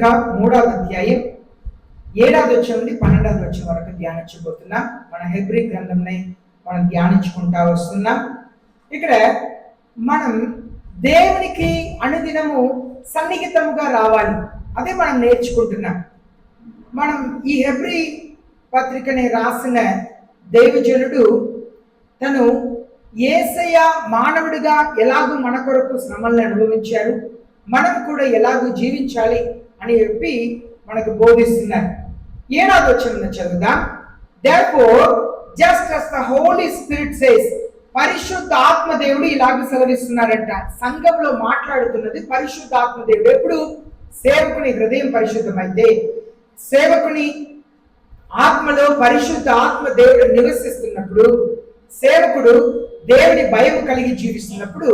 పత్రిక 3వ అధ్యాయం 7వ వచనం నుండి 12వ వచనం వరకు ధ్యానించబోతున్నాం. మన హెబ్రీ గ్రంథంని మనం ధ్యానించుకుంటా వస్తున్నాం. ఇక్కడ మనం దేవునికి అనుదినము సన్నిహితముగా రావాలి, అదే మనం నేర్చుకుంటున్నాం. మనం ఈ హెబ్రీ పత్రికని రాసిన దైవజనుడు తను యేసయ్య మానవుడిగా ఎలాగూ మన కొరకు శ్రమలను అనుభవించారు, మనం కూడా ఎలాగూ జీవించాలి అని చెప్పి మనకు బోధిస్తున్నారు. 7వ వచనం చదువుదాం. Therefore, just as the Holy Spirit says, పరిశుద్ధ ఆత్మదేవుడు ఇలాగ సెలవిస్తున్నారంట. సంఘంలో మాట్లాడుతున్నది పరిశుద్ధ ఆత్మదేవుడు. ఎప్పుడు సేవకుని హృదయం పరిశుద్ధమైతే, సేవకుని ఆత్మలో పరిశుద్ధ ఆత్మదేవుడు నివసిస్తున్నప్పుడు, సేవకుడు దేవుని భయం కలిగి జీవిస్తున్నప్పుడు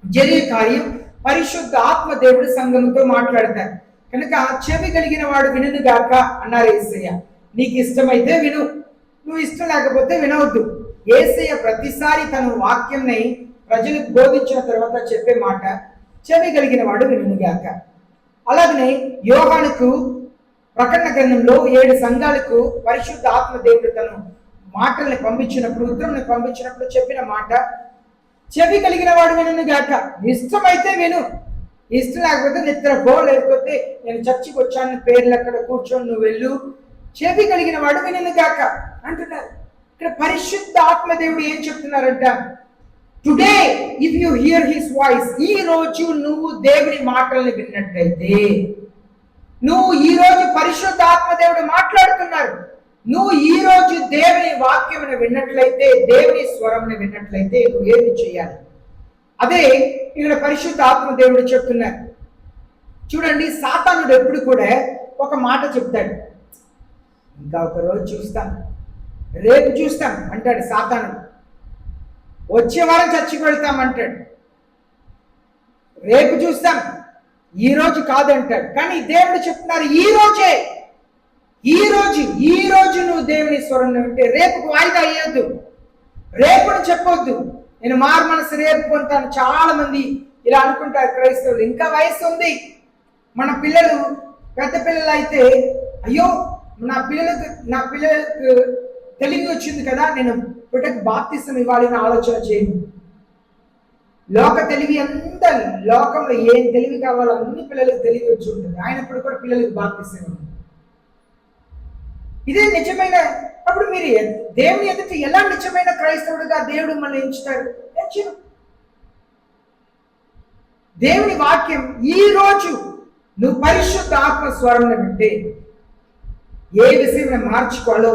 జరిగే కార్యం పరిశుద్ధ ఆత్మదేవుడు సంఘంతో మాట్లాడతారు. కనుక చెవి కలిగిన వాడు వినును గాక అన్నారు యేసయ్య. నీకు ఇష్టమైతే విను, నువ్వు ఇష్టం లేకపోతే వినవద్దు. యేసయ్య ప్రతిసారి తన వాక్యంని ప్రజలకు బోధించిన తర్వాత చెప్పే మాట చెవి కలిగిన వాడు వినును గాక. అలాగనే యోహానుకు ప్రకటన గ్రంథంలో 7 సంఘాలకు పరిశుద్ధ ఆత్మదేవుడు తను మాటల్ని పంపించినప్పుడు, ఉత్తరంని పంపించినప్పుడు చెప్పిన మాట చెవి కలిగిన వాడు వినును గాక. ఇష్టమైతే విను, ఇష్టం లేకపోతే నిద్రపో, లేకపోతే నేను చర్చికి వచ్చాను పేర్లు అక్కడ కూర్చొని నువ్వు వెళ్ళు, చెవి కలిగిన వాడు వినును గాక అంటున్నారు. ఇక్కడ పరిశుద్ధ ఆత్మదేవుడు ఏం చెప్తున్నారంట? Today if you hear his voice, ఈ రోజు నువ్వు దేవుని మాటల్ని విన్నట్లయితే, నువ్వు ఈ రోజు పరిశుద్ధ ఆత్మదేవుడు మాట్లాడుతున్నారు, నువ్వు ఈ రోజు దేవుని వాక్యమును విన్నట్లయితే, దేవుని స్వరంని విన్నట్లయితే నువ్వు ఏమి చేయాలి? అదే ఇక్కడ పరిశుద్ధ ఆత్మదేవుడు చెప్తున్నారు. చూడండి, సాతానుడు ఎప్పుడు కూడా ఒక మాట చెప్తాడు, ఇంకా ఒక రోజు చూస్తాం, రేపు చూస్తాం అంటాడు సాతానుడు. వచ్చే వారం చర్చికి వెళ్తాం అంటాడు, రేపు చూస్తాం, ఈ రోజు కాదంటాడు. కానీ దేవుడు చెప్తున్నారు ఈ రోజు నువ్వు దేవుని స్వరం వింటే రేపుకు వాయిదా అయ్యొద్దు, రేపుని చెప్పొద్దు. నేను మారు మనసు రేపు పొందుతాను. చాలా మంది ఇలా అనుకుంటారు క్రైస్తవులు. ఇంకా వయసు ఉంది, మన పిల్లలు పెద్ద పిల్లలు అయితే, అయ్యో నా పిల్లలకు తెలివి వచ్చింది కదా, నేను బిడ్డకు బాప్తిసం ఇవ్వాలి అని ఆలోచన చేయను. లోక తెలివి అంత లోకంలో ఏం తెలివి కావాలో అన్ని పిల్లలకు తెలివి వచ్చి ఉంటుంది, ఆయనప్పుడు కూడా పిల్లలకు బాప్తిసం ఉంది. ఇదే నిజమైన, అప్పుడు మీరు దేవుని ఎదుట ఎలా నిజమైన క్రైస్తవుడిగా దేవుడు మనల్ని ఎంచుతాడు? దేవుని వాక్యం ఈ రోజు నువ్వు పరిశుద్ధ ఆత్మ స్వరం వింటే ఏ విషయం మార్చుకోవాలో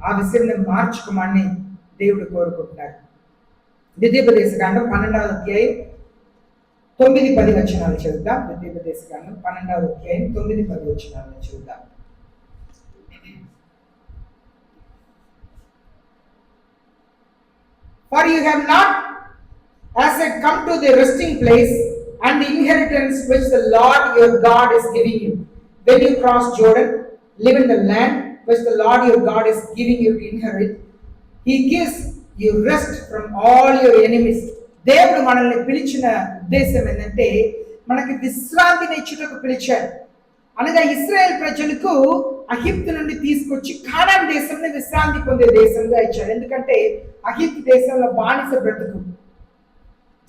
ఆ విషయం మార్చుకోమని దేవుడు కోరుకుంటున్నాడు. ద్వితీయోపదేశకాండం 12వ అధ్యాయం 9-10 వచనాలు చదువుతాం. ద్వితీయోపదేశకాండం 12వ అధ్యాయం 9-10 వచనాలను చదువుతాం. For you have not as yet come to the resting place and the inheritance which the Lord your God is giving you. When you cross Jordan, live in the land which the Lord your God is giving you to inherit. He gives you rest from all your enemies. దేవుడు మనల్ని పిలిచిన ఉద్దేశం ఏంటంటే మనకి విశ్రాంతిని ఇచ్చుటకు పిలిచాడు. అనగా ఇశ్రాయేల్ ప్రజలకు అహిప్తు నుండి తీసుకొచ్చి కానాన్ దేశంలో విశ్రాంతి పొందే దేశంగా ఇచ్చాడు. ఎందుకంటే అహిప్తు దేశంలో బానిస బ్రతుకు,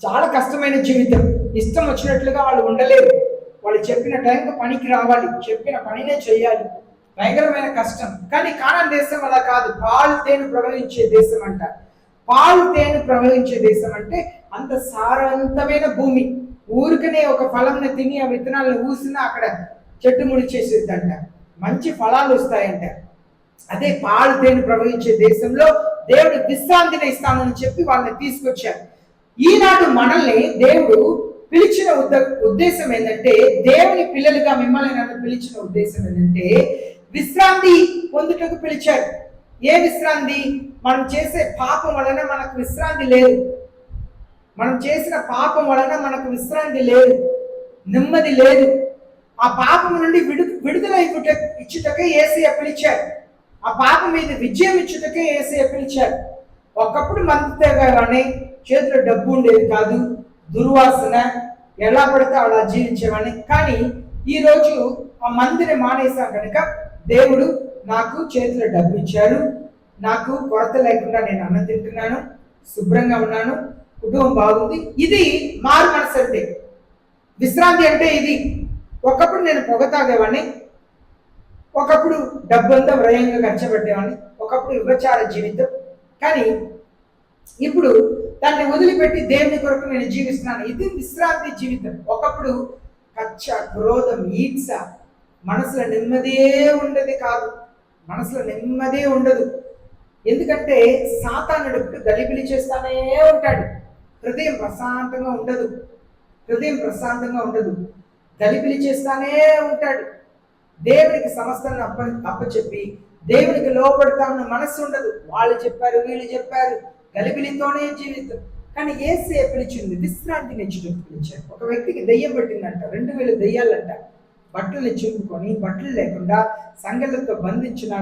చాలా కష్టమైన జీవితం, ఇష్టం వచ్చినట్లుగా వాళ్ళు ఉండలేరు. వాళ్ళు చెప్పిన టైంకి పనికి రావాలి, చెప్పిన పనినే చేయాలి, భయంకరమైన కష్టం. కానీ కానాన్ దేశం అలా కాదు, పాలు తేనె ప్రవహించే దేశం అంట. పాలు తేనె ప్రవహించే దేశం అంటే అంత సారవంతమైన భూమి. ఊరికనే ఒక ఫలంని తిని ఆ విత్తనాలను ఊసినా అక్కడ చెట్టు ముడిచేసేదంట, మంచి ఫలాలు వస్తాయంట. అదే పాలు తేనె ప్రవహించే దేశంలో దేవుడు విశ్రాంతిని ఇస్తానని చెప్పి వాళ్ళని తీసుకొచ్చారు. ఈనాడు మనల్ని దేవుడు పిలిచిన ఉద్దేశం ఏంటంటే, దేవుని పిల్లలుగా మిమ్మల్ని నన్ను పిలిచిన ఉద్దేశం ఏంటంటే విశ్రాంతి పొందుటకు పిలిచారు. ఏ విశ్రాంతి? మనం చేసే పాపం వలన మనకు విశ్రాంతి లేదు. మనం చేసిన పాపం వలన మనకు విశ్రాంతి లేదు, నెమ్మది లేదు. ఆ పాపం నుండి విడుదల ఇచ్చుటకే యేసయ్య పిలిచారు. ఆ పాపం మీద విజయం ఇచ్చుటకే యేసయ్య పిలిచారు. ఒకప్పుడు మందితేగానే చేతిలో డబ్బు ఉండేది కాదు, దుర్వాసన, ఎలా పడితే అలా జీవించేవాడిని. కానీ ఈరోజు ఆ మందిని మానేసాం కనుక దేవుడు నాకు చేతిలో డబ్బు ఇచ్చారు, నాకు కొరత లేకుండా నేను అన్నం తింటున్నాను, శుభ్రంగా ఉన్నాను, కుటుంబం బాగుంది. ఇది మారు మనసు అంటే. విశ్రాంతి అంటే ఇది. ఒకప్పుడు నేను పొగ తాగేవాడిని, ఒకప్పుడు డబ్బంతా వ్రయంగా ఖర్చు పెట్టేవాడిని, ఒకప్పుడు విభచార జీవితం. కానీ ఇప్పుడు దాన్ని వదిలిపెట్టి దేవుని కొరకు నేను జీవిస్తున్నాను. ఇది విశ్రాంతి జీవితం. ఒకప్పుడు కచ్చ, క్రోధం, ఈడ్స, మనసులో నెమ్మదే ఉండదు కాదు, మనసులో నెమ్మదే ఉండదు. ఎందుకంటే సాతానుడు ఎప్పుడు గలిబిలి చేస్తానే ఉంటాడు. హృదయం ప్రశాంతంగా ఉండదు, హృదయం ప్రశాంతంగా ఉండదు, గలిబిలి చేస్తానే ఉంటాడు. దేవునికి సమస్తాన్ని అప్పచెప్పి దేవునికి లోపడతామన్న మనస్సు ఉండదు. వాళ్ళు చెప్పారు, వీళ్ళు చెప్పారు, గలిబిలితోనే జీవితం. కానీ యేసయ్య పిలిచింది విశ్రాంతిని ఇచ్చుటకు పిలిచారు. ఒక వ్యక్తికి దెయ్యం పట్టిందంట, 2000 దెయ్యాలంట. బట్టల్ని చింపుకొని, బట్టలు లేకుండా సంగళ్ళతో బంధించిన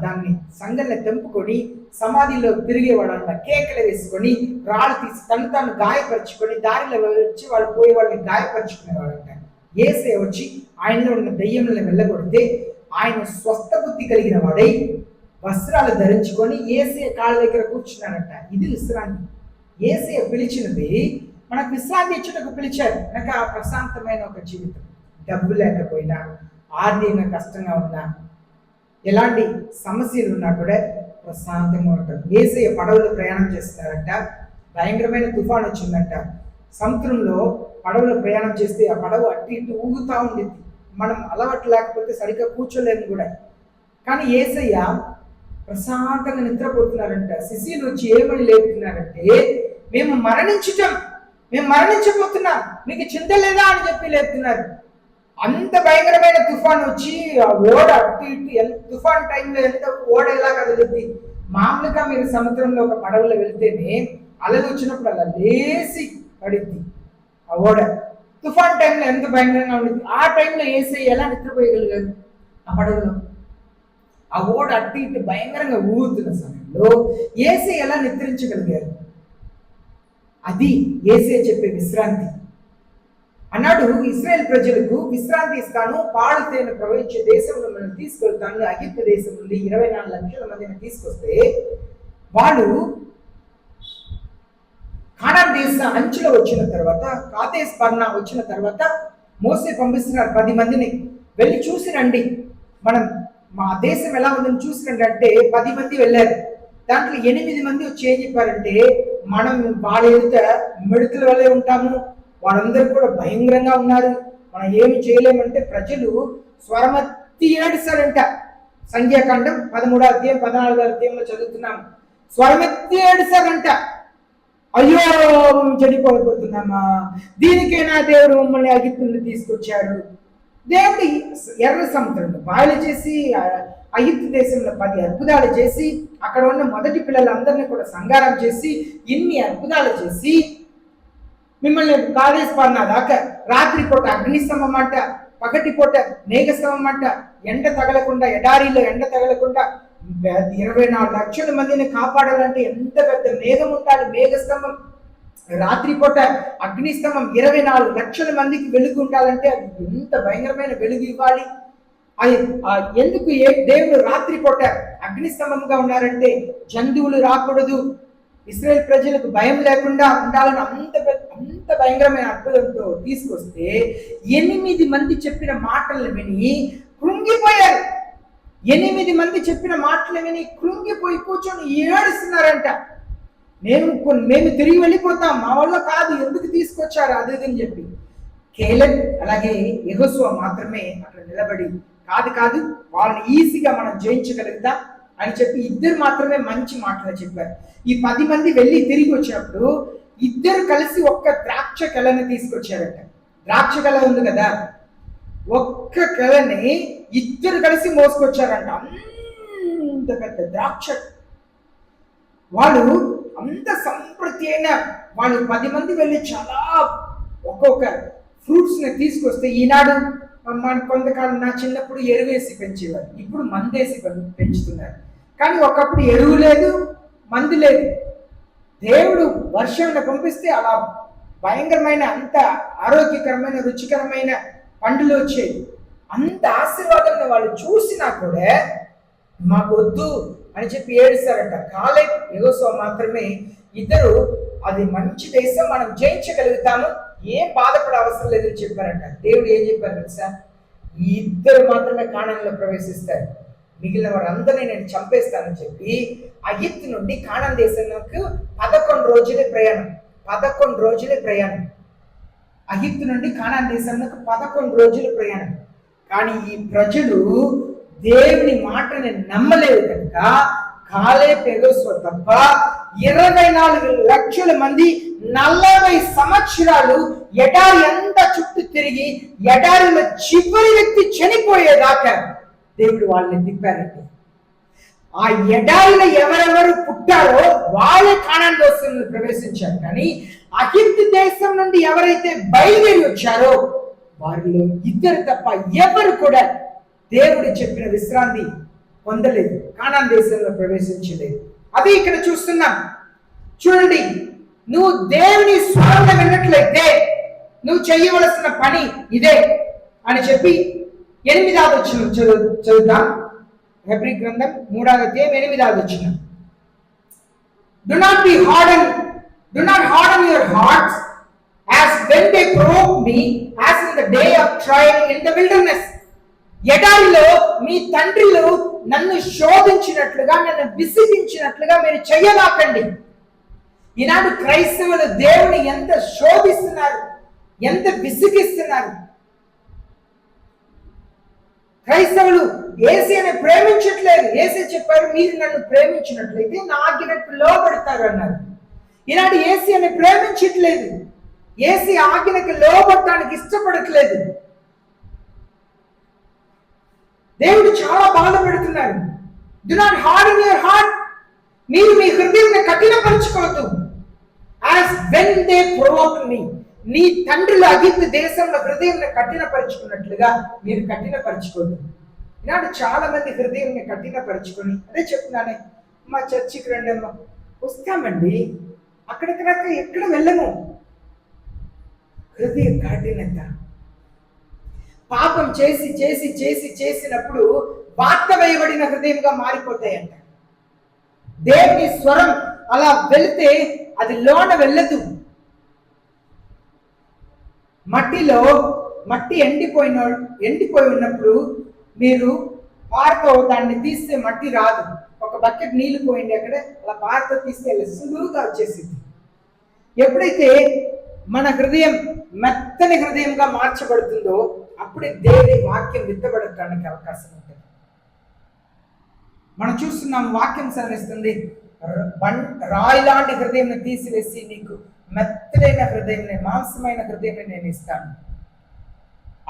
దాన్ని సంగళ్ళని తెంపుకొని సమాధిలో తిరిగేవాడంట. కేకలు వేసుకొని రాళ్ళు తీసి తను గాయపరుచుకొని దారిలో వచ్చి వాళ్ళు పోయే వాళ్ళని గాయపరుచుకునేవాడంట. యేసయ్య వచ్చి ఆయనలో ఉన్న దెయ్యములను వెళ్ళగొడితే ఆయన స్వస్థ బుద్ధి కలిగిన వాడై వస్త్రాలు ధరించుకొని యేసయ్య కాళ్ళ దగ్గర కూర్చున్నాడంట. ఇది విశ్రాంతి. యేసయ్య పిలిచినది మనకు విశ్రాంతి ఇచ్చుటకు పిలిచారు. కనుక ప్రశాంతమైన ఒక జీవితం. డబ్బు లేకపోయినా, ఆర్థికంగా కష్టంగా ఉన్నా, ఎలాంటి సమస్యలు ఉన్నా కూడా ప్రశాంతంగా ఉంటారు. యేసయ్య పడవలో ప్రయాణం చేస్తున్నారంట. భయంకరమైన తుఫాను వచ్చిందంట. సముద్రంలో పడవలో ప్రయాణం చేస్తే ఆ పడవ అటు ఇటు ఊగుతూ ఉండేది. మనం అలవాటు లేకపోతే సరిగ్గా కూర్చోలేము కూడా. కానీ యేసయ్య ప్రశాంతంగా నిద్రపోతున్నారంట. శిష్యులు వచ్చి ఏమని లేపుతున్నారంటే, మేము మరణించబోతున్నాం, మీకు చింత లేదా అని చెప్పి లేపుతున్నారు. అంత భయంకరమైన తుఫాన్ వచ్చి ఆ ఓడ అటు ఇటు, తుఫాన్ టైంలో ఎంత ఓడ ఎలా కదులుద్ది. మామూలుగా మీరు సముద్రంలో ఒక పడవలో వెళ్తేనే అలలు వచ్చినప్పుడు అలా లేసి పడిద్ది ఆ ఓడ. తుఫాన్ టైంలో ఎంత భయంకరంగా ఉండేది. ఆ టైంలో యేసయ్య ఎలా నిద్రపోయగలిగారు ఆ పడవలో? ఆ ఓడ అటు ఇటు భయంకరంగా ఊగుతున్న సమయంలో యేసయ్య ఎలా నిద్రించగలిగారు? అది యేసయ్య చెప్పే విశ్రాంతి. అన్నాడు, ఇశ్రాయేల్ ప్రజలకు విశ్రాంతి ఇస్తాను, పాలు తేనె ప్రవహించే దేశంలో మనం తీసుకెళ్తాను. ఐగుప్తు దేశం నుండి 24 లక్షల మందిని తీసుకొస్తే వాళ్ళు కానాన్ దేశ అంచులో వచ్చిన తర్వాత, కాదేశ్ బర్నా వచ్చిన తర్వాత మోసే పంపిస్తున్నారు 10 మందిని, వెళ్ళి చూసి రండి, మనం మా దేశం ఎలా ఉందని చూసి రండి అంటే 10 మంది వెళ్ళారు. దాంట్లో 8 మంది వచ్చి ఏం చెప్పారంటే, మనం వాళ్ళ ఎదుట మిడతల వల్లే ఉంటాము, వాళ్ళందరూ కూడా భయంకరంగా ఉన్నారు, మనం ఏమి చేయలేమంటే ప్రజలు స్వరమెత్తి ఏడుస్తారంట. సంఖ్యాకాండం 13వ అధ్యాయం 14వ అధ్యాయంలో చదువుతున్నాము. స్వరమెత్తి ఏడుస్తారంట. అయ్యో చెడిపోతున్నామా, దీనికైనా దేవుడు మమ్మల్ని ఐగుప్తు నుండి తీసుకొచ్చారు. దేవుడి ఎర్ర సముద్రంలో బాయలు చేసి ఐగుప్తు దేశంలో 10 అద్భుతాలు చేసి అక్కడ ఉన్న మొదటి పిల్లలందరినీ కూడా సంగారం చేసి ఇన్ని అద్భుతాలు చేసి మిమ్మల్ని కాదేశ్ బర్నా దాకా రాత్రి పూట అగ్నిస్తంభం అంట, పగటి పూట మేఘస్తంభం అంట, ఎండ తగలకుండా, ఎడారిలో ఎండ తగలకుండా 24 లక్షల మందిని కాపాడాలంటే ఎంత పెద్ద మేఘం ఉండాలి, మేఘస్తంభం. రాత్రి పూట అగ్నిస్తంభం 24 లక్షల మందికి వెలుగు ఉండాలంటే అది ఎంత భయంకరమైన వెలుగు ఇవ్వాలి. అది ఎందుకు దేవుడు రాత్రి పూట అగ్నిస్తంభంగా ఉన్నారంటే జంతువులు రాకూడదు, ఇశ్రాయేల్ ప్రజలకు భయం లేకుండా ఉండాలని అంత భయంకరమైన అద్భుతంతో తీసుకొస్తే 8 మంది చెప్పిన మాటలను విని కృంగిపోయారు. 8 మంది చెప్పిన మాటలు విని కృంగిపోయి కూర్చొని ఏడుస్తున్నారంట. మేము తిరిగి వెళ్ళిపోతాం, మా వల్ల కాదు, ఎందుకు తీసుకొచ్చారు అది అని చెప్పి. కేలెబ్ అలాగే యెహోషువ మాత్రమే అక్కడ నిలబడి కాదు వాళ్ళని ఈజీగా మనం జయించగలుగుతాం అని చెప్పి ఇద్దరు మాత్రమే మంచి మాటలు చెప్పారు. ఈ 10 మంది వెళ్ళి తిరిగి వచ్చినప్పుడు ఇద్దరు కలిసి ఒక్క ద్రాక్ష కళని తీసుకొచ్చారట. ద్రాక్ష కళ ఉంది కదా, ఒక్క కళని ఇద్దరు కలిసి మోసుకొచ్చారంట. అంత పెద్ద ద్రాక్ష. వాళ్ళు అంత సంతృప్తి అయిన వాళ్ళు 10 మంది వెళ్ళి చాలా ఒక్కొక్క ఫ్రూట్స్ని తీసుకొస్తే, ఈనాడు మన కొంతకాలం నా చిన్నప్పుడు ఎరువేసి పెంచేవారు, ఇప్పుడు మందేసి పెంచుతున్నారు. కానీ ఒకప్పుడు ఎరువు లేదు, మందు లేదు. దేవుడు వర్షాన్ని పంపిస్తే అలా భయంకరమైన, అంత ఆరోగ్యకరమైన, రుచికరమైన పండులు వచ్చేది. అంత ఆశీర్వాదం వాళ్ళు చూసినా కూడా మాకు వద్దు అని చెప్పి ఏడుస్తారంట. కాలేబ్ యెహోషువ మాత్రమే ఇద్దరు అది మంచి దేశం, మనం జయించగలుగుతాము, ఏం బాధపడే అవసరం లేదని చెప్పారంట. దేవుడు ఏం చెప్పారు తెలుసా? ఈ ఇద్దరు మాత్రమే కానాన్లో ప్రవేశిస్తారు, మిగిలిన వారందరినీ నేను చంపేస్తానని చెప్పి అగిప్తు నుండి కానాన్ దేశానికి 11 రోజులే ప్రయాణం. 11 రోజులే ప్రయాణం. అగిప్తు నుండి కానాన్ దేశానికి 11 రోజుల ప్రయాణం. కానీ ఈ ప్రజలు దేవుని మాటని నమ్మలేదు కనుక కాలేబ్ యెహోషువ తప్ప 24 లక్షల మంది 40 సంవత్సరాలు ఎడారి అంతా చుట్టూ తిరిగి ఎడారిలో చివరి వ్యక్తి చనిపోయేదాకా దేవుడు వాళ్ళని తిప్పారండి. ఆ ఎడారిలో ఎవరెవరు పుట్టారో వాళ్ళే కానాన్ దేశంలో ప్రవేశించారు. కానీ అగిప్తు దేశం నుండి ఎవరైతే బయలుదేరి వచ్చారో వారిలో ఇద్దరు తప్ప ఎవరు కూడా దేవుడు చెప్పిన విశ్రాంతి పొందలేదు, కానాన్ దేశంలో ప్రవేశించలేదు. అది ఇక్కడ చూస్తున్నాం. చూడండి, నువ్వు దేవుని స్వరంగా విన్నట్లయితే నువ్వు చేయవలసిన పని ఇదే అని చెప్పి 8వ వచనం చదువుతాం. హెబ్రీ గ్రంథం 3వ అధ్యాయం 8వ వచనం. Do not harden your hearts as when they provoked me, as in the day of trial in the wilderness. ఎడారిలో మీ తండ్రులు నన్ను శోధించినట్లుగా, నన్ను విసిగించినట్లుగా మీరు చెయ్యలాకండి. ఈనాడు క్రైస్తవులు దేవుని ఎంత శోధిస్తున్నారు, ఎంత విసిగిస్తున్నారు. క్రైస్తవులు యేసుని ప్రేమించట్లేదు. యేసు చెప్పారు, మీరు నన్ను ప్రేమించినట్లయితే నా ఆజ్ఞకు లోబడతారు అన్నారు. ఈనాడు యేసుని ప్రేమించట్లేదు, యేసు ఆజ్ఞకు లోబడటానికి ఇష్టపడట్లేదు. దేవుడు చాలా బాధపడుతున్నారు. Do not harden your heart. మీరు మీ హృదయాన్ని కఠినపరచుకోవద్దు. యాజ్ వెన్ దే ప్రొవోక్డ్ మీ. నీ తండ్రులు అగిప్తు దేశంలో హృదయాన్ని కఠినపరుచుకున్నట్లుగా మీరు కఠినపరచుకోవద్దు. ఈనాడు చాలా మంది హృదయాన్ని కఠినపరుచుకొని, అదే చెప్తున్నానే, మా చర్చికి రండి అమ్మా, వస్తామండి, అక్కడికి ఎక్కడ వెళ్ళము. హృదయ కఠినత. పాపం చేసి చేసి చేసి చేసినప్పుడు వార్త వేయబడిన హృదయంగా మారిపోతాయంట. దేవుని స్వరం అలా వెళితే అది లోన వెళ్ళదు. మట్టి ఎండిపోయి ఉన్నప్పుడు మీరు పారతో దాన్ని తీస్తే మట్టి రాదు. ఒక బకెట్ నీళ్లు పోయింది అక్కడ, అలా పారతో తీస్తే సులువుగా వచ్చేసింది. ఎప్పుడైతే మన హృదయం మెత్తని హృదయంగా మార్చబడుతుందో అప్పుడే దేవుని వాక్యం విత్తబడటానికి అవకాశం ఉంటుంది. మనం చూస్తున్నాం, వాక్యం సెలవిస్తుంది, రాయి లాంటి హృదయం తీసివేసి నీకు మెత్తలైన హృదయం, మాంసమైన హృదయం నేను ఇస్తాను.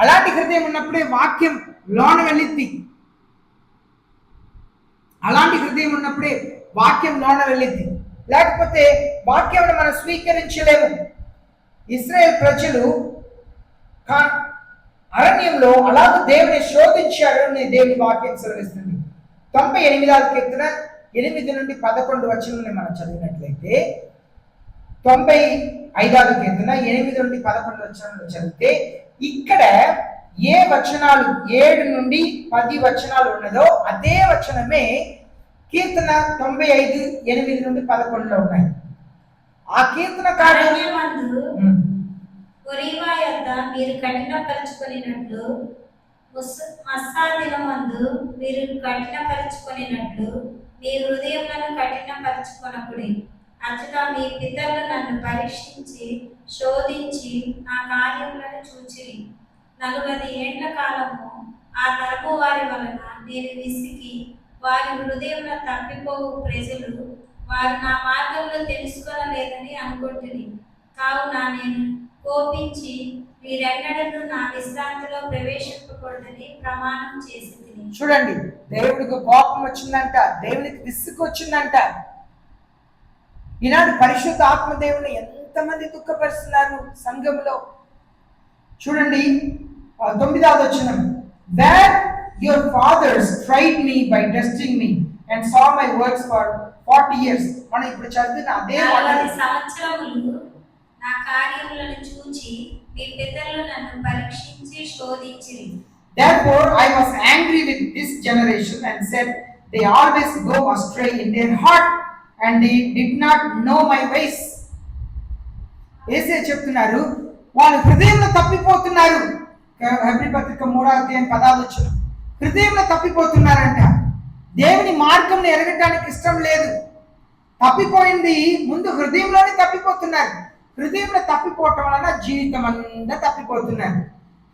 అలాంటి హృదయం ఉన్నప్పుడే వాక్యం లోన వెళ్ళిద్ది. అలాంటి హృదయం ఉన్నప్పుడే వాక్యం లోన వెళ్ళిద్ది. లేకపోతే వాక్యం మనం స్వీకరించలేము. ఇశ్రాయేల్ ప్రజలు అరణ్యంలో అలాగే దేవుని శోధించారు అని దేవుని వాక్యం సెలవిస్తుంది. 98వ కీర్తన 8 నుండి 11 వచనాలను మనం చదివినట్లయితే, 95వ కీర్తన 8 నుండి 11 వచనాలను చదివితే, ఇక్కడ ఏ వచనాలు 7 నుండి 10 వచనాలు ఉన్నదో అదే వచనమే కీర్తన 95 8 నుండి 11లో ఉన్నాయి. ఆ కీర్తనకారుడు మీరు కఠినపరచుకొనినట్లు, మస్సా దినమందు మీరు కఠినపరచుకొనినట్లు మీ హృదయములను కఠినపరచుకొనకుడి. అటుగా మీ పితరులు నన్ను పరీక్షించి శోధించి నా కార్యములను చూచిరి. 40 ఏండ్ల కాలము ఆ తరపు వారి వలన నేను విసిగి వారి హృదయంలో తప్పిపోవు ప్రజలు వారు నా మార్గంలో తెలుసుకోలేదని అనుకుంటుంది. కావున నేను కోపించి మీరెన్నడూ నా విశ్రాంతిలో ప్రవేశింపకూడదని ప్రమాణం చేసి. చూడండి, దేవుడికి కోపం వచ్చిందంట, దేవునికి విసుగు వచ్చిందంట. ఈనాడు పరిశుద్ధ ఆత్మదేవుని ఎంతమంది దుఃఖపరుస్తున్నారు సంఘంలో. చూడండి 9వ వచనం, that your fathers tried me by testing me and saw my works for 40 years. మనం ఇప్పుడు చదివిన అదే 40 సంవత్సరములు నా కార్యములను చూచి మీ పితరులు నన్ను పరీక్షించి శోధించిరి. Therefore I was angry with this generation and said, they always go astray in their heart and they did not know my ways. యేసయ్య చెప్తున్నారు, వాళ్ళు హృదయంలో తప్పిపోతున్నారు. హెబ్రీ పత్రిక 3వ అధ్యాయం 10వ వచనం. హృదయంలో తప్పిపోతున్నారంట. దేవుని మార్గంలో ఎరగటానికి ఇష్టం లేదు. తప్పిపోయింది ముందు హృదయంలోనే తప్పిపోతున్నారు. హృదయంలో తప్పిపోవటం వలన జీవితం అంతా తప్పిపోతున్నారు.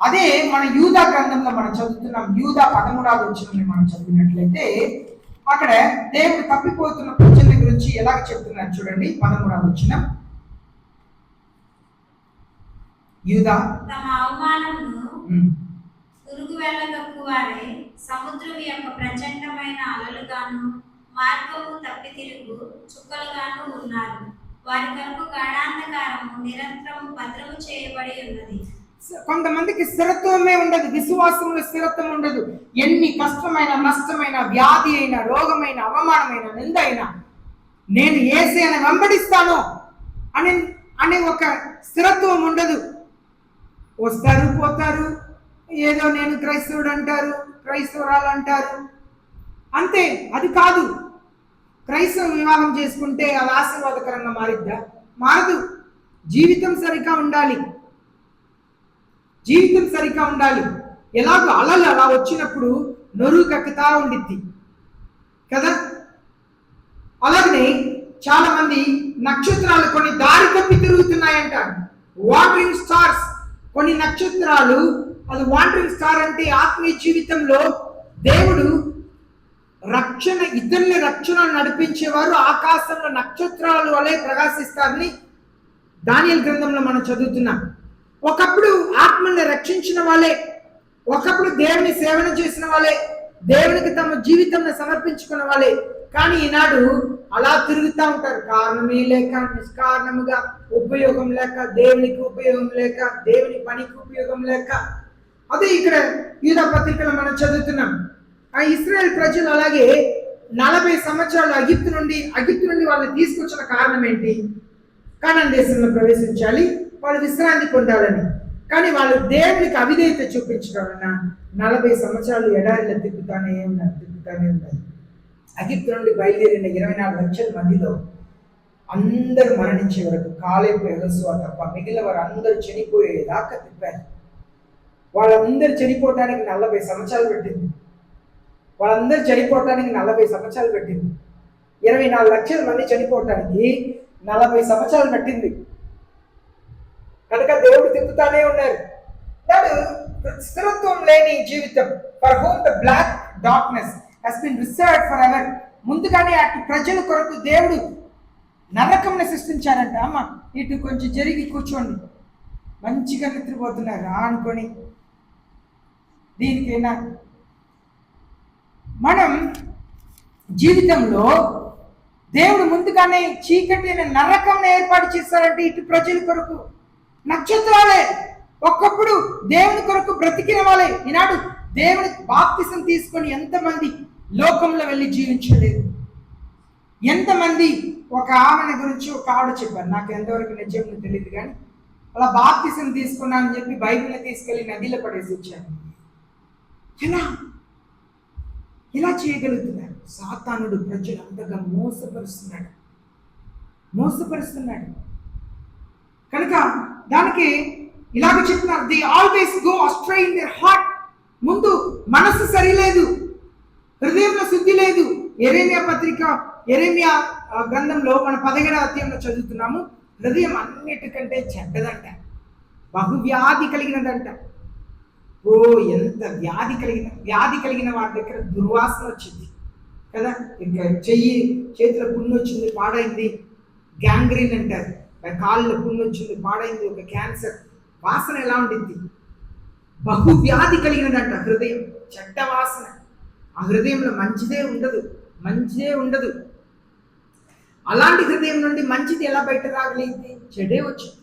అదే మన యూదా గ్రంథంలో మనం చదువుతున్నాం. యూదా 13వ వచనం మనం చదివినట్లయితే అక్కడ దేవుడు తప్పిపోతున్న ప్రజల గురించి ఎలాగ చెప్తున్నారు చూడండి. 13వ వచనం. యూదా తమ అవమానమును తిరుగు వెళ్ళగక్కువారే సముద్రం యొక్క ప్రచండమైన అలలుగాను మార్గము తప్పి తిరుగు చుక్కలుగాను ఉన్నారు. వారి కొరకు గాఢాంధకారము నిరంతరము భద్రము చేయబడి ఉన్నది. కొంతమందికి స్థిరత్వమే ఉండదు, విశ్వాసంలో స్థిరత్వం ఉండదు. ఎన్ని కష్టమైన, నష్టమైన, వ్యాధి అయినా, రోగమైన, అవమానమైన, నింద అయినా నేను యేసయ్యను వెంబడిస్తాను అనే ఒక స్థిరత్వం ఉండదు. వస్తారు, పోతారు, ఏదో నేను క్రైస్తవుడు అంటారు, క్రైస్తవురాలు అంటారు, అంతే. అది కాదు. క్రైస్తవ వివాహం చేసుకుంటే అది ఆశీర్వాదకరంగా మారిద్దా? మారదు. జీవితం సరిగా ఉండాలి. జీవితం సరిగా ఉండాలి. ఎలాగో అలలు అలా వచ్చినప్పుడు నొరుగు కక్కుతా ఉండిద్ది కదా. అలాగనే చాలా మంది నక్షత్రాలు కొన్ని దారి తప్పి తిరుగుతున్నాయంట. Wandering stars. కొన్ని నక్షత్రాలు, అది వాండరింగ్ స్టార్ అంటే ఆత్మీయ జీవితంలో దేవుడు రక్షణ, ఇతరుల రక్షణ నడిపించేవారు ఆకాశంలో నక్షత్రాలు వలె ప్రకాశిస్తారని దానియేలు గ్రంథంలో మనం చదువుతున్నాం. ఒకప్పుడు ఆత్మల్ని రక్షించిన వాళ్ళే, ఒకప్పుడు దేవుని సేవన చేసిన వాళ్ళే, దేవునికి తమ జీవితంలో సమర్పించుకున్న వాళ్ళే. కానీ ఈనాడు అలా తిరుగుతూ ఉంటారు. కారణమే లేక, నిష్కారణముగా, ఉపయోగం లేక, దేవునికి ఉపయోగం లేక, దేవుని పనికి ఉపయోగం లేక. అదే ఇక్కడ యూదా పత్రికలో మనం చదువుతున్నాం. ఆ ఇశ్రాయేల్ ప్రజలు అలాగే 40 సంవత్సరాలు అగిప్తు నుండి వాళ్ళని తీసుకొచ్చిన కారణం ఏంటి? కానాన్ దేశంలో ప్రవేశించాలి, వాళ్ళు విశ్రాంతి పొందాలని. కానీ వాళ్ళు దేవునికి అవిధేయత చూపించడం వలన 40 సంవత్సరాలు ఎడారిలో తిప్పుతానే ఉన్నారు. అగిప్తు నుండి బయలుదేరిన 24 లక్షల మందిలో అందరూ మరణించే వరకు, కాలేపు యెహోషువ తప్ప మిగిలిన వారు అందరూ చనిపోయేదాకా తిప్పారు. వాళ్ళందరూ చనిపోవటానికి 40 సంవత్సరాలు పెట్టింది. 24 లక్షల మంది చనిపోవటానికి 40 సంవత్సరాలు పట్టింది. కనుక దేవుడు తిప్పుతానే ఉన్నారు. స్థిరత్వం లేని జీవితం. For whom the black darkness has been reserved for ever. ముందుగానే అటు ప్రజల కొరకు దేవుడు నరకంని సృష్టించారంట. అమ్మ ఇటు కొంచెం జరిగి కూర్చోండి, మంచిగా నిద్రపోతున్నారు అనుకొని. దీనికైనా మనం జీవితంలో దేవుడు ముందుగానే చీకటి అనే నరకంని ఏర్పాటు చేశారంటే ఇటు ప్రజల కొరకు. నక్షత్రాలే ఒక్కప్పుడు దేవుని కొరకు బ్రతికిన వాళ్ళే ఈనాడు దేవుని బాప్తిసం తీసుకొని ఎంతమంది లోకంలో వెళ్ళి జీవించలేదు. ఎంతమంది, ఒక ఆమెను గురించి ఒక ఆవిడ చెప్పారు, నాకు ఎంతవరకు నిజంగా తెలియదు, కానీ అలా బాప్తిసం తీసుకున్నానని చెప్పి బైబిల్ని తీసుకెళ్లి నదిలో పడేసి వచ్చాను. ఇలా చేయగలుగుతున్నారు. సాతానుడు ప్రజలు అంతగా మోసపరుస్తున్నాడు. కనుక దానికి ఇలాగ చెప్తున్నారు, they always go astray in their heart. ముందు మనసు సరిలేదు, హృదయంలో శుద్ధి లేదు. యెరెమయా గ్రంథంలో మన 17వ అధ్యాయంలో చదువుతున్నాము. హృదయం అన్నిటికంటే చెడ్డదంట, బహువ్యాధి కలిగినదంట. ఓ ఎంత వ్యాధి కలిగిన వారి దగ్గర దుర్వాసన వచ్చింది కదా. ఇంకా చేతిలో పుండు వచ్చింది, పాడైంది, గ్యాంగ్రీన్ అంటారు. కాళ్ళలో పుండు వచ్చింది, పాడైంది, ఒక క్యాన్సర్. వాసన ఎలా ఉండింది? బహువ్యాధి కలిగినదంట హృదయం, చెడ్డ వాసన. ఆ హృదయంలో మంచిదే ఉండదు. అలాంటి హృదయం నుండి మంచిది ఎలా బయట రాగలిగింది? చెడే వచ్చింది.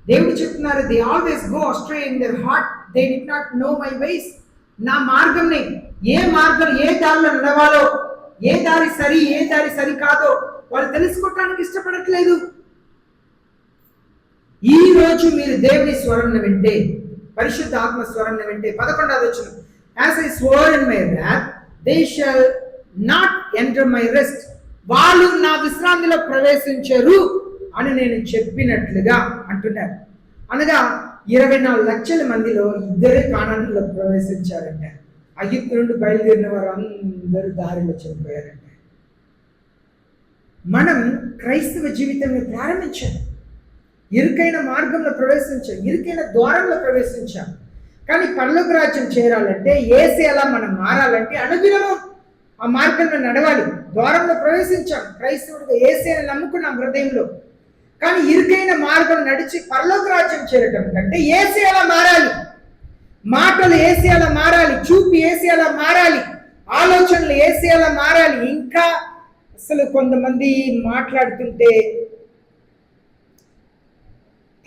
దేవుడు చెప్తున్నారు, they always go astray in their heart, they did not know my ways. నా మార్గంని, ఏ దారిలో నడవాలో, ఏ దారి సరి కాదో వాళ్ళు తెలుసుకోవటానికి ఇష్టపడట్లేదు. ఈ రోజు మీరు దేవుని స్వరం వింటే, పరిశుద్ధ ఆత్మ స్వరం వింటే, 11వ వచనం, as I swore in my wrath, they shall not enter my rest. వాళ్ళు నా విశ్రాంతిలో ప్రవేశించరు అని నేను చెప్పినట్లుగా అంటున్నారు. అనగా 24 లక్షల మందిలో 2 కానానులో ప్రవేశించారంట. ఐగుప్తు నుండి బయలుదేరిన వారు అందరూ దారిలో చనిపోయారంట. మనం క్రైస్తవ జీవితాన్ని ప్రారంభించాం, ఇరుకైన మార్గంలో ప్రవేశించాం, ఇరుకైన ద్వారంలో ప్రవేశించాం. కానీ పరలోక రాజ్యం చేరాలంటే, యేసు ఎలా మనం మారాలంటే అనుదినము ఆ మార్గంలో నడవాలి. ద్వారంలో ప్రవేశించాం, క్రైస్తవుడిగా యేసుని నమ్ముకున్నాం హృదయంలో. కానీ ఇరుకైన మార్గం నడిచి పరలోక రాజ్యం చేరటం కంటే యేసు ఎలా మారాలి, మాటలు యేసు ఎలా మారాలి, చూపు యేసు ఎలా మారాలి, ఆలోచనలు యేసు ఎలా మారాలి. ఇంకా అసలు కొంతమంది మాట్లాడుతుంటే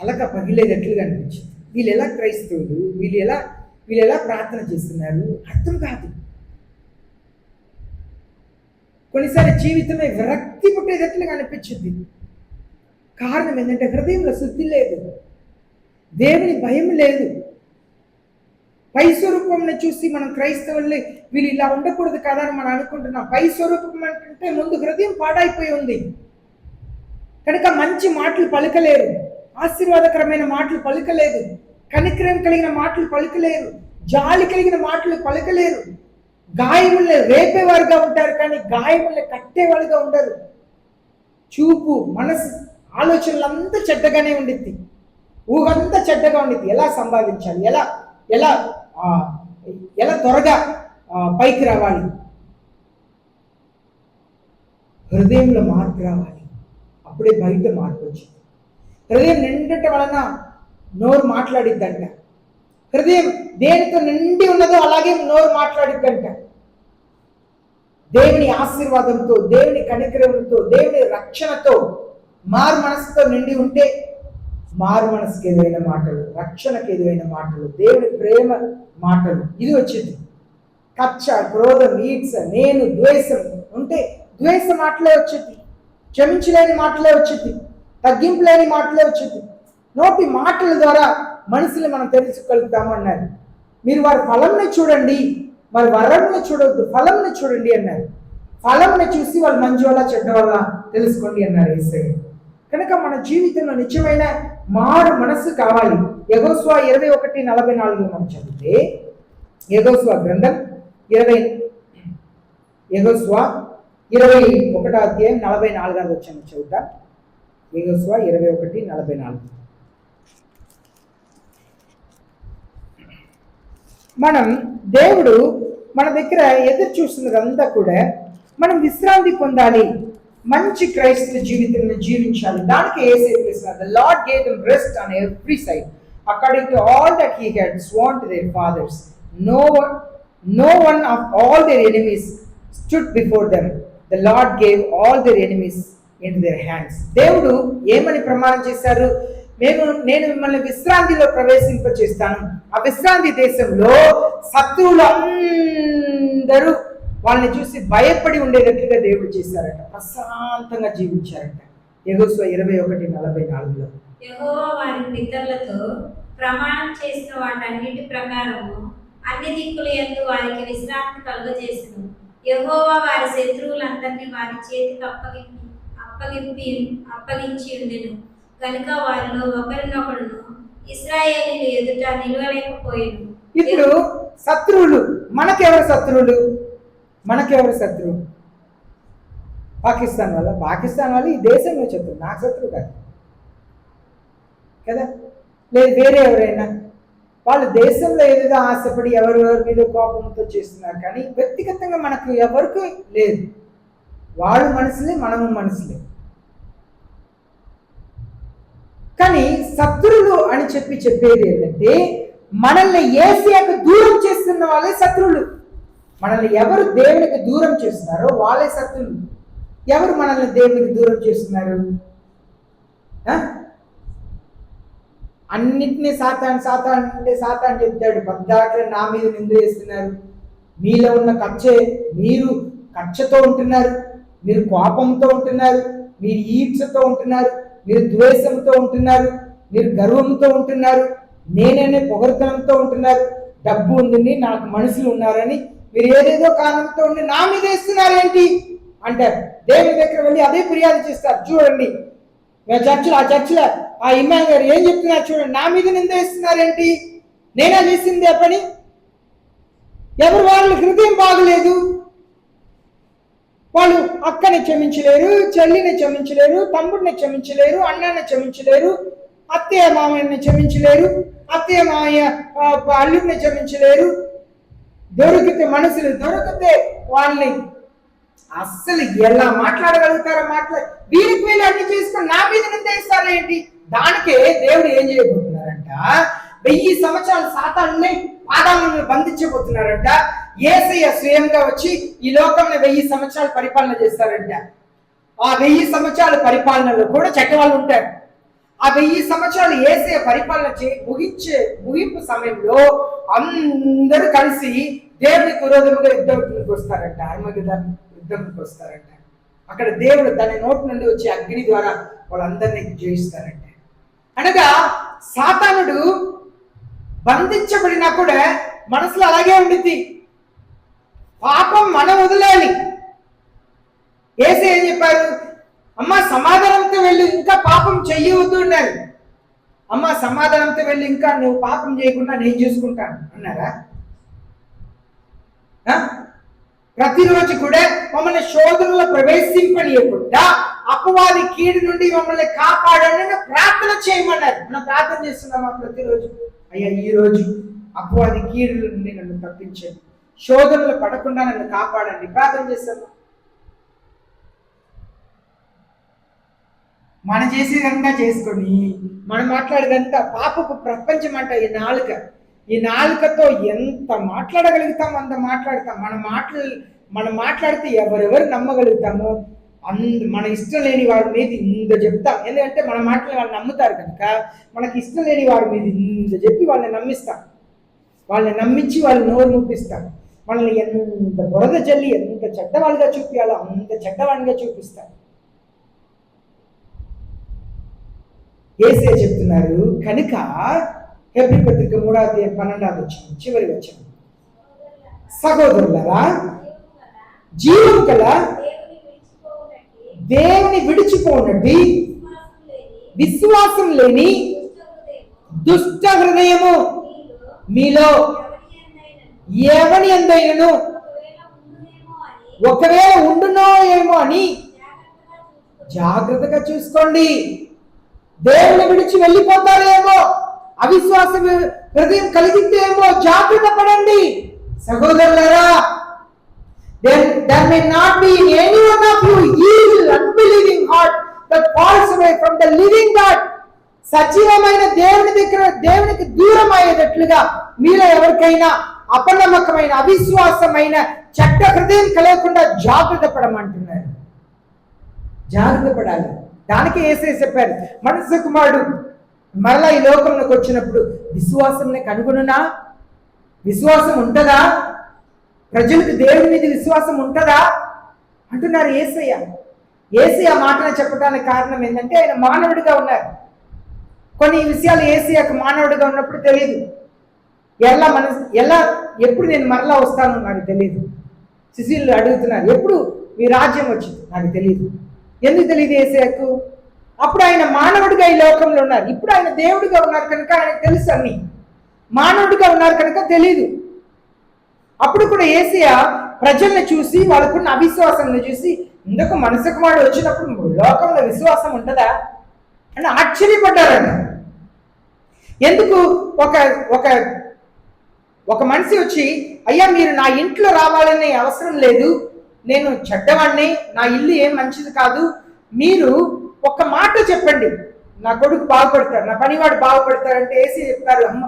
తలక పగిలేటట్లుగా అనిపించింది. వీళ్ళు ఎలా క్రైస్తవులు, వీళ్ళు ఎలా ప్రార్థన చేస్తున్నారు అర్థం కాదు. కొన్నిసారి జీవితమే విరక్తి పుట్టేటట్లుగా అనిపించింది. కారణం ఏంటంటే హృదయంలో శుద్ధి లేదు, దేవుని భయం లేదు. పై స్వరూపంని చూసి మనం క్రైస్తవుల్ని వీళ్ళు ఇలా ఉండకూడదు కదా అని మనం అనుకుంటున్నాం. పై స్వరూపం అంటే ముందు హృదయం పాడైపోయి ఉంది కనుక మంచి మాటలు పలకలేరు, ఆశీర్వాదకరమైన మాటలు పలకలేదు, కనికరం కలిగిన మాటలు పలకలేరు, జాలి కలిగిన మాటలు పలకలేరు. గాయముల్ని రేపేవారుగా ఉంటారు కానీ గాయముల్ని కట్టేవాళ్ళుగా ఉండరు. చూపు, మనసు, ఆలోచనలంతా చెడ్డగానే ఉండిద్ది, ఊహంతా చెడ్డగా ఉండిద్ది. ఎలా సంపాదించాలి, ఎలా ఎలా ఎలా త్వరగా పైకి రావాలి. హృదయంలో మార్పు రావాలి, అప్పుడే బయట మార్పు వచ్చింది. హృదయం నిండటం వలన నోరు మాట్లాడిద్దంట. హృదయం దేనితో నిండి ఉన్నదో అలాగే నోరు మాట్లాడిద్దంట. దేవుని ఆశీర్వాదంతో, దేవుని కనికరంతో, దేవుని రక్షణతో, మారు మనసుతో నిండి ఉంటే మారు మనసుకి ఎదురైన మాటలు, రక్షణకు ఎదురైన మాటలు, దేవుని ప్రేమ మాటలు ఇది వచ్చింది. కక్ష, క్రోధం, ఈడ్స, నేను, ద్వేషం ఉంటే ద్వేష మాటలే వచ్చింది, క్షమించలేని మాటలే వచ్చింది, తగ్గింపు లేని మాటలే వచ్చింది. నోటి మాటల ద్వారా మనుషులు మనం తెలుసుకోగలుగుతాము అన్నారు. మీరు వారి ఫలంని చూడండి, మరి వరంని చూడవద్దు, ఫలంని చూడండి అన్నారు. ఫలంని చూసి వాళ్ళు మంచి వల్ల చెడ్డ వల్ల తెలుసుకోండి అన్నారు యేసయ్య. కనుక మన జీవితంలో నిజమైన మారు మనస్సు కావాలి. యెహోషువ 21:44 మనం చదివితే, యెహోషువ గ్రంథం 21:44 చదువుతాం. యెహోషువ 21:44. మనం దేవుడు మన దగ్గర ఎదురు చూస్తున్నదంతా కూడా మనం విశ్రాంతి పొందాలి, మంచి క్రైస్తవ జీవితంలో జీవించాలి. దానికి యేసయ్య పిలుస్తున్నారు. The Lord gave them rest on every side according to all that he had sworn to their fathers. No one of all their enemies stood before them. The Lord gave all their enemies into their hands. దేవుడు ఏమని ప్రమాణం చేశారు? నేను మిమ్మల్ని విశ్రాంతిలో ప్రవేశింపచేస్తాను. ఆ విశ్రాంతి దేశంలో శత్రువులు అందరూ వాళ్ళని చూసి భయపడి ఉండేటట్లుగా దేవుడు చేశారట. ప్రశాంతంగా జీవించారట. యెహోషువ 21:44. యెహోవా వారి పితరులతో ప్రమాణం చేసిన వాటన్నిటి ప్రకారము అన్ని దిక్కుల యందు వారికి విశ్రాంతి కలుగజేసెను. యెహోవా వారి శత్రువులందరినీ వారి చేతికి అప్పగించి ఉండెను కనుక వారిలో ఒకరినొకడును ఇశ్రాయేలీయుల ఎదుట నిలవలేకపోయాను. ఇప్పుడు శత్రువులు మనకెవరు శత్రువులు? పాకిస్తాన్ వాళ్ళు ఈ దేశంలో శత్రువు, నాకు శత్రువు కాదు కదా. లేదు వేరే ఎవరైనా వాళ్ళు దేశంలో ఏదో ఆశపడి ఎవరెవరి మీద కోపంతో చేస్తున్నారు, కానీ వ్యక్తిగతంగా మనకు ఎవరికి లేదు. వాళ్ళు మనుషులే, మనము మనుషులే. కానీ శత్రువులు అని చెప్పేది ఏంటంటే మనల్ని యేసయ్యకు దూరం చేస్తున్న వాళ్ళే శత్రువులు. మనల్ని ఎవరు దేవునికి దూరం చేస్తున్నారో వాళ్ళే శత్రువులు. ఎవరు మనల్ని దేవునికి దూరం చేస్తున్నారు? అన్నిటినీ సాతాను అంటే సాతాను చెప్తాడు. పద్దాక నా మీద నింద వేస్తున్నారు, మీలో ఉన్న మీరు కక్షతో ఉంటున్నారు, మీరు కోపంతో ఉంటున్నారు, మీరు ఈర్ష్యతో ఉంటున్నారు, మీరు ద్వేషంతో ఉంటున్నారు, మీరు గర్వంతో ఉంటున్నారు, నేనే పొగరుతనంతో ఉంటున్నారు, డబ్బు ఉంది, నాకు మనుషులు ఉన్నారని మీరు ఏదేదో కారణంతో ఉండి నా మీద వేస్తున్నారేంటి అంటారు. దేవుని దగ్గర వెళ్ళి అదే ఫిర్యాదు చేస్తారు. చూడండి ఆ చర్చిలో ఆ ఇమాన్ గారు ఏం చెప్తున్నారు చూడండి, నా మీద నింద వేస్తున్నారేంటి, నేనా చేసింది ఆ పని? ఎవరు వాళ్ళ హృదయం బాగలేదు, వాళ్ళు అక్కని క్షమించలేరు, చెల్లిని క్షమించలేరు, తమ్ముడిని క్షమించలేరు, అన్నని క్షమించలేరు, అత్తయ్య మామయ్యని క్షమించలేరు, అత్తయ్య మామయ్య అల్లుడిని క్షమించలేరు. మనుషులు దొరికితే వాళ్ళని అస్సలు ఎలా మాట్లాడగలుగుతారో వీరికి వీళ్ళు అన్ని చేసుకుని నా మీద నిందేస్తారు ఏంటి? దానికే దేవుడు ఏం చేయబోతున్నారంట, 1000 సంవత్సరాలు సాతానుని పాదాలను బంధించబోతున్నారంట. యేసయ్య స్వయంగా వచ్చి ఈ లోకంలో 1000 సంవత్సరాలు పరిపాలన చేస్తారంట. ఆ 1000 సంవత్సరాల పరిపాలనలో కూడా చెడ్డవాళ్ళు ఉంటారు. ఆ 1000 సంవత్సరాలు యేసయ్య పరిపాలన ముగింపు సమయంలో అందరూ కలిసి దేవునికి విరోధముగా యుద్ధానికి వస్తారంట. యుద్ధానికి వస్తారంట. అక్కడ దేవుడు తన నోటి నుండి వచ్చే అగ్ని ద్వారా వాళ్ళందరినీ జయిస్తారంట. అనగా సాతానుడు బంధించబడినా కూడా మనసులో అలాగే ఉండిద్ది, పాపం మనం వదిలేయాలి. యేసయ్య ఏం చెప్పారు? అమ్మ సమాధానంతో వెళ్ళి ఇంకా పాపం చెయ్యవద్దు అన్నారు. అమ్మ సమాధానంతో వెళ్ళి ఇంకా నువ్వు పాపం చేయకుండా నేను చేసుకుంటాను అన్నారా? ప్రతిరోజు కూడా మమ్మల్ని శోధనలో ప్రవేశింపనీయకుండా అపవాది కీడు నుండి మమ్మల్ని కాపాడని ప్రార్థన చేయమన్నారు. మనం ప్రార్థన చేస్తున్నామా ప్రతిరోజు? అయ్యా ఈ రోజు అపవాది కీడు నుండి నన్ను తప్పించండి, శోధనలో పడకుండా నన్ను కాపాడండి ప్రార్థన చేస్తామా? మనం చేసేదంతా చేసుకొని మనం మాట్లాడేదంతా పాపపు ప్రపంచం అంట. ఈ నాలుకతో ఎంత మాట్లాడగలుగుతామో అంత మాట్లాడతాం. మనం మాట్లాడితే ఎవరెవరు నమ్మగలుగుతామో మన ఇష్టం లేని వారి మీద ఇంత చెప్తాం. ఎందుకంటే మన మాటలు వాళ్ళు నమ్ముతారు కనుక మనకి ఇష్టం లేని వారి మీద ఇంత చెప్పి వాళ్ళని నమ్మిస్తాం. వాళ్ళని నమ్మించి వాళ్ళు నోరు ముప్పిస్తాం. మనల్ని ఎంత బురద జల్లి ఎంత చెడ్డవాళ్ళుగా చూపించాలో అంత చెడ్డవాళ్ళుగా చూపిస్తాం. యేసయ్య చెప్తున్నారు కనుక హెబ్రీ పత్రిక 3:12 చివరి వచనం, సహోదరులారా జీవం కల దేవుని విడిచిపోనట్టి విశ్వాసం లేని దుష్ట హృదయము మీలో ఎవని ఎందైనను ఒకవేళ ఉండునో ఏమో అని జాగ్రత్తగా చూసుకోండి. దేవుని విడిచి వెళ్ళిపోతారేమో, అవిశ్వాస హృదయం కలిగితేమో జాగ్రత్త పడండి సహోదరులారా. There may not be in any one of you evil, unbelieving heart that falls away from the living God. సజీవమైన దేవునికి దూరం అయ్యేటట్లుగా మీలో ఎవరికైనా అపనమ్మకమైన అవిశ్వాసమైన చెడ్డ హృదయం కలగకుండా జాగ్రత్త పడమంటున్నారు. జాగ్రత్త పడాలి. దానికి యేసయ్య చెప్పారు, మనుష్య కుమారుడు మరలా ఈ లోకంలోకి వచ్చినప్పుడు విశ్వాసంని కనుగొనునా? విశ్వాసం ఉంటుందా? ప్రజలకు దేవుని మీద విశ్వాసం ఉంటుందా అంటున్నారు యేసయ్య. యేసయ్య మాటలు చెప్పడానికి కారణం ఏంటంటే ఆయన మానవుడిగా ఉన్నారు. కొన్ని విషయాలు యేసయ్యకు మానవుడిగా ఉన్నప్పుడు తెలియదు. ఎప్పుడు నేను మరలా వస్తాను నాకు తెలియదు. శిష్యులు అడుగుతున్నారు, ఎప్పుడు మీ రాజ్యం వచ్చింది? నాకు తెలియదు. ఎందుకు తెలియదు యేసయ్యకు? అప్పుడు ఆయన మానవుడిగా ఈ లోకంలో ఉన్నారు. ఇప్పుడు ఆయన దేవుడిగా ఉన్నారు కనుక ఆయనకు తెలుసు అన్ని. మానవుడిగా ఉన్నారు కనుక తెలియదు. అప్పుడు కూడా యేసయ్య ప్రజల్ని చూసి వాళ్ళకున్న అవిశ్వాసాన్ని చూసి ఇందుకు మనుష్య కుమారుడు వచ్చినప్పుడు లోకంలో విశ్వాసం ఉంటుందా అని ఆశ్చర్యపడ్డారట. ఎందుకు ఒక మనిషి వచ్చి, అయ్యా మీరు నా ఇంట్లో రావాలనే అవసరం లేదు, నేను చెడ్డవాడిని, నా ఇల్లు ఏం మంచిది కాదు, మీరు ఒక మాట చెప్పండి నా కొడుకు బాగుపడతాడు, నా పనివాడు బాగుపడతాడంటే యేసయ్య చెప్తారు, అమ్మ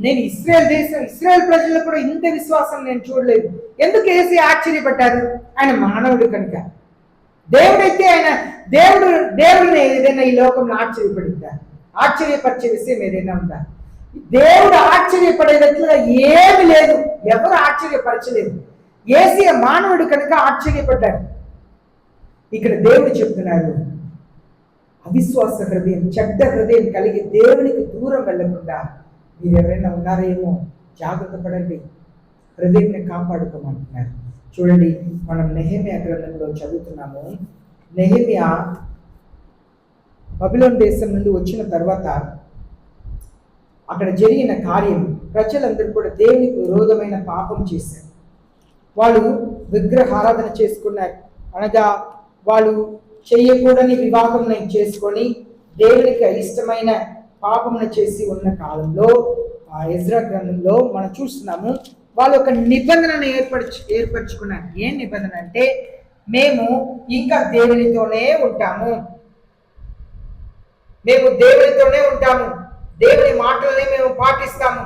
నేను ఇశ్రాయేల్ ప్రజల్లో కూడా ఇంత విశ్వాసం నేను చూడలేదు. ఎందుకు యేసయ్య ఆశ్చర్యపడ్డారు? ఆయన మానవుడు కనుక. దేవుడైతే ఆయన దేవుడిని ఏదైనా ఈ లోకంలో ఆశ్చర్యపరిచే విషయం ఏదైనా ఉందా? దేవుడు ఆశ్చర్యపడేటట్లుగా ఏమి లేదు, ఎవరు ఆశ్చర్యపరచలేదు. యేసయ్య మానవుడు కనుక ఆశ్చర్యపడ్డాడు. ఇక్కడ దేవుడు చెప్తున్నారు, అవిశ్వాస హృదయం, చెడ్డ హృదయం కలిగి దేవునికి దూరం వెళ్ళకుండా మీరు ఎవరైనా ఉన్నారేమో జాగ్రత్త పడండి, హృదయాన్ని కాపాడుకోమంటున్నారు. చూడండి, మనం నెహెమ్యా గ్రంథంలో చదువుతున్నాము. నెహెమ్యా బబిలోను దేశం నుండి వచ్చిన తర్వాత అక్కడ జరిగిన కార్యం, ప్రజలందరూ కూడా దేవునికి విరోధమైన పాపం చేశారు. వాళ్ళు విగ్రహారాధన చేసుకున్నారు, అనగా వాళ్ళు చేయకూడని వివాహం చేసుకొని దేవునికి అయిష్టమైన పాపమును చేసి ఉన్న కాలంలో ఆ ఎజ్రా గ్రంథంలో మనం చూస్తున్నాము, వాళ్ళు ఒక నిబంధనను ఏర్పరచుకున్నారు. ఏం నిబంధన అంటే, మేము ఇంకా దేవునితోనే ఉంటాము, మేము దేవునితోనే ఉంటాము, దేవుని మాటలనే మేము పాటిస్తాము,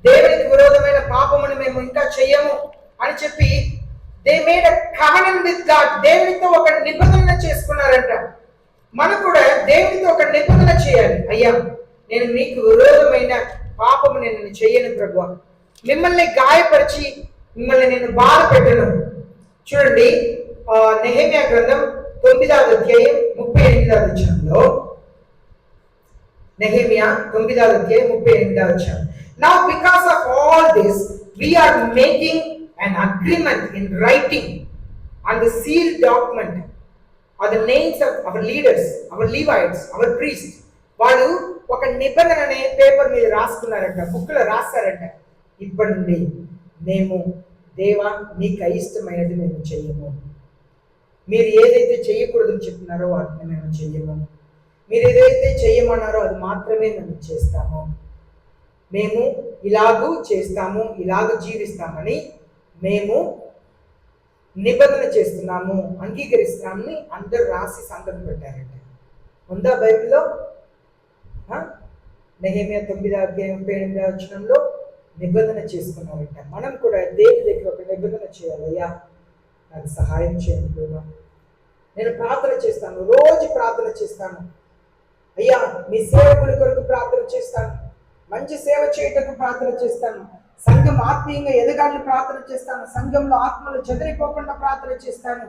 దేవునికి విరోధమైన పాపమును మేము ఇంకా చెయ్యము అని చెప్పి they made a covenant with God. దేవునితో ఒక నిబంధన చేసుకున్నారంట. మనం కూడా దేవునితో ఒక నిబంధన చేయాలి. అయ్యా, నేను మీకు విరోధమైన పాపము నేను చెయ్యను ప్రభువా, మిమ్మల్ని గాయపరిచి మిమ్మల్ని నేను బాధ పెట్టను. చూడండి, నెహెమ్యా గ్రంథం 9వ అధ్యాయం 38వ వచనంలో, నెహెమ్యా 9వ అధ్యాయం 38వ వచనం. Now because of all this we are making an agreement in writing on the sealed document are the names of our leaders, our Levites, our priests. వాళ్ళు ఒక నిబంధనని పేపర్ మీద రాసుకున్నారంట, బుక్లో రాస్తారంట. ఇప్పటి నుండి మేము దేవా నీకు అయిష్టమైనది మేము చెయ్యము, మీరు ఏదైతే చేయకూడదని చెప్తున్నారో వాటిని మేము చెయ్యము, మీరు ఏదైతే చెయ్యమన్నారో అది మాత్రమే మేము చేస్తాము, మేము ఇలాగూ చేస్తాము, ఇలాగూ జీవిస్తామని మేము నిబంధన చేస్తున్నాము, అంగీకరిస్తున్నామని అందరూ రాసి సంతకం పెట్టారంట. ఉందా బైబిల్లో? నెహెమ్యా 9వ అధ్యాయం 38వ వచనంలో నిబంధన చేసుకున్నారంట. మనం కూడా దేవుని దగ్గర ఒక నిబంధన చేయాలయ్యా, నాకు సహాయం చేయండి ప్రభా, నేను ప్రార్థన చేస్తాను, రోజు ప్రార్థన చేస్తాను అయ్యా, మీ సేవకుల కొరకు ప్రార్థన చేస్తాను, మంచి సేవ చేయటకు ప్రార్థన చేస్తాను, సంఘం ఆత్మీయంగా ఎదగాలని ప్రార్థన చేస్తాను, సంఘంలో ఆత్మలు చెదిరిపోకుండా ప్రార్థన చేస్తాను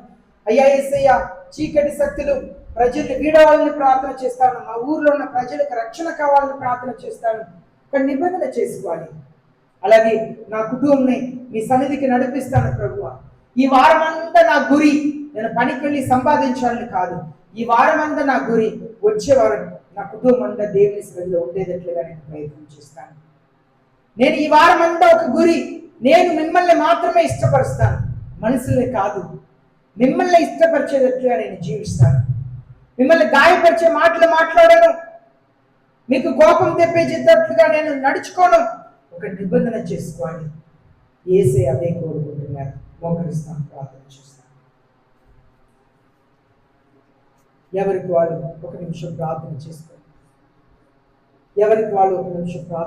అయ్యా. యేసయ్య, చీకటి శక్తులు ప్రజల్ని వీడవాలని ప్రార్థన చేస్తాను, మా ఊర్లో ఉన్న ప్రజలకు రక్షణ కావాలని ప్రార్థన చేస్తాను. ఒక నిబంధన చేసుకోవాలి. అలాగే నా కుటుంబాన్ని మీ సన్నిధికి నడిపిస్తాను ప్రభువా, ఈ వారం అంతా నా గురి నేను పనికి వెళ్ళి సంపాదించాలని కాదు, ఈ వారం అంతా నా గురి వచ్చే వారం నా కుటుంబం అంతా దేవుని సన్నిధిలో ఉండేటట్లుగా నేను ప్రయత్నం చేస్తాను. నేను ఈ వారం అంతా ఒక గురి, నేను మిమ్మల్ని మాత్రమే ఇష్టపరుస్తాను, మనుషుల్ని కాదు, మిమ్మల్ని ఇష్టపరిచేటట్లుగా నేను జీవిస్తాను, మిమ్మల్ని గాయపరిచే మాటలు మాట్లాడను, మీకు కోపం తెప్పించేటట్లుగా నేను నడుచుకోను. ఒక నిబంధన చేసుకోవాలి. యేసే అదే కోరుకుంటున్నారు. మోకరిస్తాను, ప్రార్థన చేస్తాను. ఎవరికి వాళ్ళు ఒక నిమిషం ప్రార్థన చేసుకోండి. ఎవరికి వాళ్ళు ఒక నిమిషం ప్రార్థన